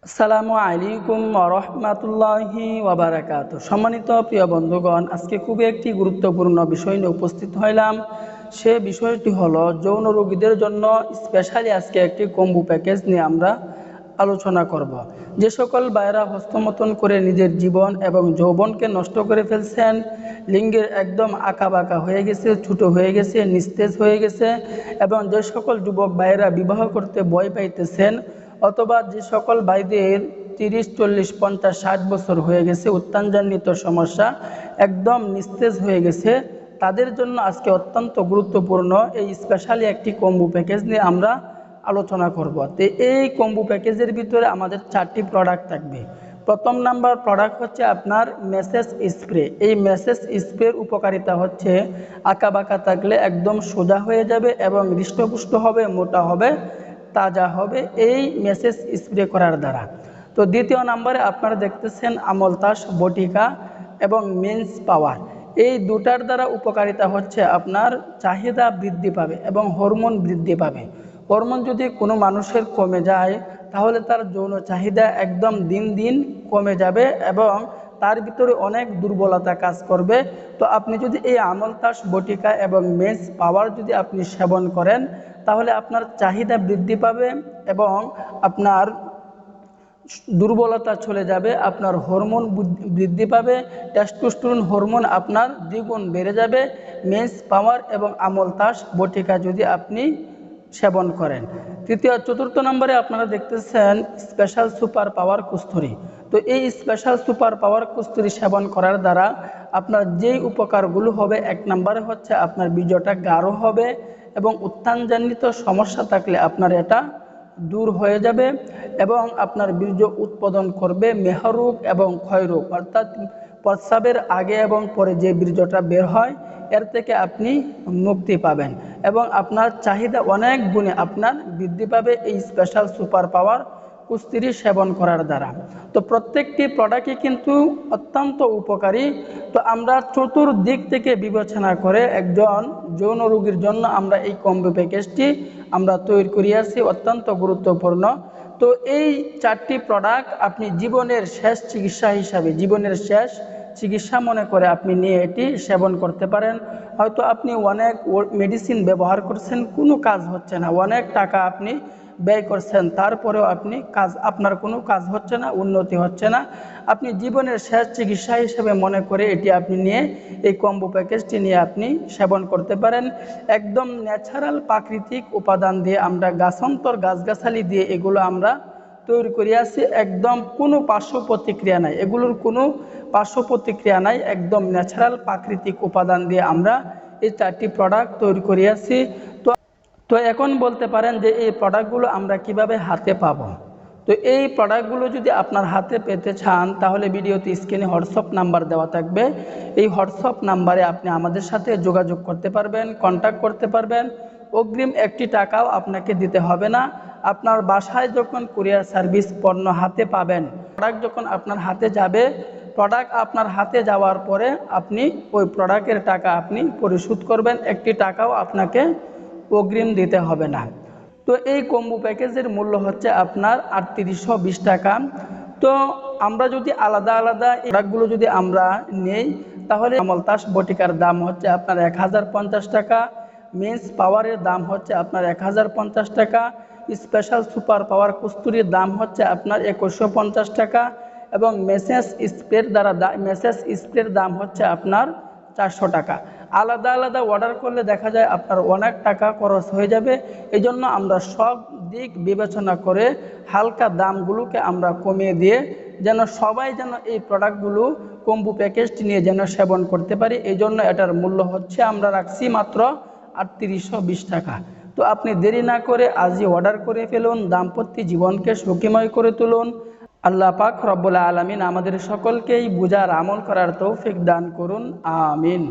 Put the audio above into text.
আসসালামু আলাইকুম ওয়া রাহমাতুল্লাহি ওয়া বারাকাতুহু। সম্মানিত প্রিয় বন্ধুগণ, আজকে খুবই একটি গুরুত্বপূর্ণ বিষয় নিয়ে উপস্থিত হইলাম। সে বিষয়টি হলো যৌন রোগীদের জন্য স্পেশালি আজকে একটি কম্বো প্যাকেজ নিয়ে আমরা আলোচনা করব। যে সকল ভাইরা হস্তমতন করে নিজের জীবন এবং যৌবনকে নষ্ট করে ফেলছেন, লিঙ্গের একদম আঁকা বাঁকা হয়ে গেছে, ছোটো হয়ে গেছে, নিস্তেজ হয়ে গেছে, এবং যে সকল যুবক ভাইরা বিবাহ করতে ভয় পাইতেছেন, অথবা যে সকল ভাইদের 30, 40, 50, 60 বছর হয়ে গেছে, উত্থানজনিত সমস্যা একদম নিস্তেজ হয়ে গেছে, তাদের জন্য আজকে অত্যন্ত গুরুত্বপূর্ণ এই স্পেশালি একটি কম্বো প্যাকেজ নিয়ে আমরা আলোচনা করব। তো এই কম্বো প্যাকেজের ভিতরে আমাদের 4টি প্রোডাক্ট থাকবে। প্রথম নাম্বার প্রোডাক্ট হচ্ছে আপনার মেসেজ স্প্রে। এই মেসেজ স্প্রের উপকারিতা হচ্ছে আঁকা বাঁকা থাকলে একদম সোজা হয়ে যাবে এবং হৃষ্টপুষ্ট হবে, মোটা হবে, তাজা হবে এই মেসেজ স্প্রে করার দ্বারা। তো দ্বিতীয় নম্বরে আপনারা দেখতেছেন আমলতাস বটিকা এবং মেন্স পাওয়ার। এই দুটার দ্বারা উপকারিতা হচ্ছে আপনার চাহিদা বৃদ্ধি পাবে এবং হরমোন বৃদ্ধি পাবে। হরমোন যদি কোনো মানুষের কমে যায় তাহলে তার যৌন চাহিদা একদম দিন দিন কমে যাবে এবং তার ভিতরে অনেক দুর্বলতা কাজ করবে। তো আপনি যদি এই আমলতাস বটিকা এবং মেন্স পাওয়ার যদি আপনি সেবন করেন তাহলে আপনার চাহিদা বৃদ্ধি পাবে এবং আপনার দুর্বলতা চলে যাবে, আপনার হরমোন বৃদ্ধি পাবে, টেস্টোস্টেরন হরমোন আপনার দ্বিগুণ বেড়ে যাবে মেন্স পাওয়ার এবং আমলতাস বটিকা যদি আপনি সেবন করেন। চতুর্থ নম্বরে আপনারা দেখতেছেন স্পেশাল সুপার পাওয়ার কস্তুরী। তো এই স্পেশাল সুপার পাওয়ার কস্তুরী সেবন করার দ্বারা আপনার যেই উপকারগুলো হবে, এক নম্বরে হচ্ছে আপনার বীর্যটা গাঢ় হবে এবং উত্থানজনিত সমস্যা থাকলে আপনার এটা দূর হয়ে যাবে এবং আপনার বীর্য উৎপাদন করবে মেহরোগ এবং ক্ষয়রোগ, অর্থাৎ প্রস্রাবের আগে এবং পরে যে বীর্যটা বের হয় এর থেকে আপনি মুক্তি পাবেন এবং আপনার চাহিদা অনেক গুণে আপনার বৃদ্ধি পাবে এই স্পেশাল সুপার পাওয়ার কুস্তিরি সেবন করার দ্বারা। তো প্রত্যেকটি প্রোডাক্টই কিন্তু অত্যন্ত উপকারী। তো আমরা চতুর্দিক থেকে বিবেচনা করে একজন যৌন রোগীর জন্য আমরা এই কম্বো প্যাকেজটি আমরা তৈরি করিয়াছি, অত্যন্ত গুরুত্বপূর্ণ। তো এই 4টি প্রোডাক্ট আপনি জীবনের শেষ চিকিৎসা হিসাবে, জীবনের শেষ চিকিৎসা মনে করে আপনি নিয়ে এটি সেবন করতে পারেন। হয়তো আপনি অনেক মেডিসিন ব্যবহার করছেন, কোনো কাজ হচ্ছে না, অনেক টাকা আপনি ব্যয় করছেন, তারপরেও আপনার কোনো কাজ হচ্ছে না, উন্নতি হচ্ছে না। আপনি জীবনের শেষ চিকিৎসা হিসেবে মনে করে এটি আপনি নিয়ে এই কম্বো প্যাকেজটি নিয়ে আপনি সেবন করতে পারেন। একদম ন্যাচারাল প্রাকৃতিক উপাদান দিয়ে আমরা গাছান্তর গাছগাছালি দিয়ে এগুলো আমরা তৈরি করিয়াছি, একদম কোনো পার্শ্ব প্রতিক্রিয়া নাই, এগুলোর কোনো পার্শ্ব প্রতিক্রিয়া নাই, একদম ন্যাচারাল প্রাকৃতিক উপাদান দিয়ে আমরা এই 4টি প্রোডাক্ট তৈরি করিয়াছি। তো এখন বলতে পারেন যে এই প্রোডাক্টগুলো আমরা কিভাবে হাতে পাবো। তো এই প্রোডাক্টগুলো যদি আপনার হাতে পেতে চান তাহলে ভিডিওতে স্ক্রিনে হোয়াটসঅ্যাপ নাম্বার দেওয়া থাকবে। এই হোয়াটসঅ্যাপ নাম্বারে আপনি আমাদের সাথে যোগাযোগ করতে পারবেন, কন্ট্যাক্ট করতে পারবেন। অগ্রিম 1টি টাকাও আপনাকে দিতে হবে না। আপনার বাসায় যখন কুরিয়ার সার্ভিস পণ্য হাতে পাবেন, প্রোডাক্ট যখন আপনার হাতে যাবে, প্রোডাক্ট আপনার হাতে যাওয়ার পরে আপনি ওই প্রোডাক্টের টাকা আপনি পরিশোধ করবেন, 1টি টাকাও আপনাকে অগ্রিম দিতে হবে না। তো এই কম্বো প্যাকেজের মূল্য হচ্ছে আপনার 3820 টাকা। তো আমরা যদি আলাদা আলাদা প্রোডাক্টগুলো যদি আমরা নেই তাহলে আমলতাস বটিকার দাম হচ্ছে আপনার 1050 টাকা, মেন্স পাওয়ারের দাম হচ্ছে আপনার 1050 টাকা, স্পেশাল সুপার পাওয়ার কস্তুরীর দাম হচ্ছে আপনার 2150 টাকা এবং মেসেজ স্প্রের দাম হচ্ছে আপনার 400 টাকা। আলাদা আলাদা অর্ডার করলে দেখা যায় আপনার অনেক টাকা খরচ হয়ে যাবে। এই জন্য আমরা সব দিক বিবেচনা করে হালকা দামগুলোকে আমরা কমিয়ে দিয়ে যেন সবাই যেন এই প্রোডাক্টগুলো কম্বো প্যাকেজটি নিয়ে যেন সেবন করতে পারি, এই জন্য এটার মূল্য হচ্ছে আমরা রাখছি মাত্র 3820 টাকা। তো আপনি দেরি না করে আজই অর্ডার করে ফেলুন, দাম্পত্য জীবনকে সুখময় করে তুলুন। আল্লাহ পাক রব্বুল আলামিন আমাদের সকলকেই বুঝার আমল করার তৌফিক দান করুন, আমিন।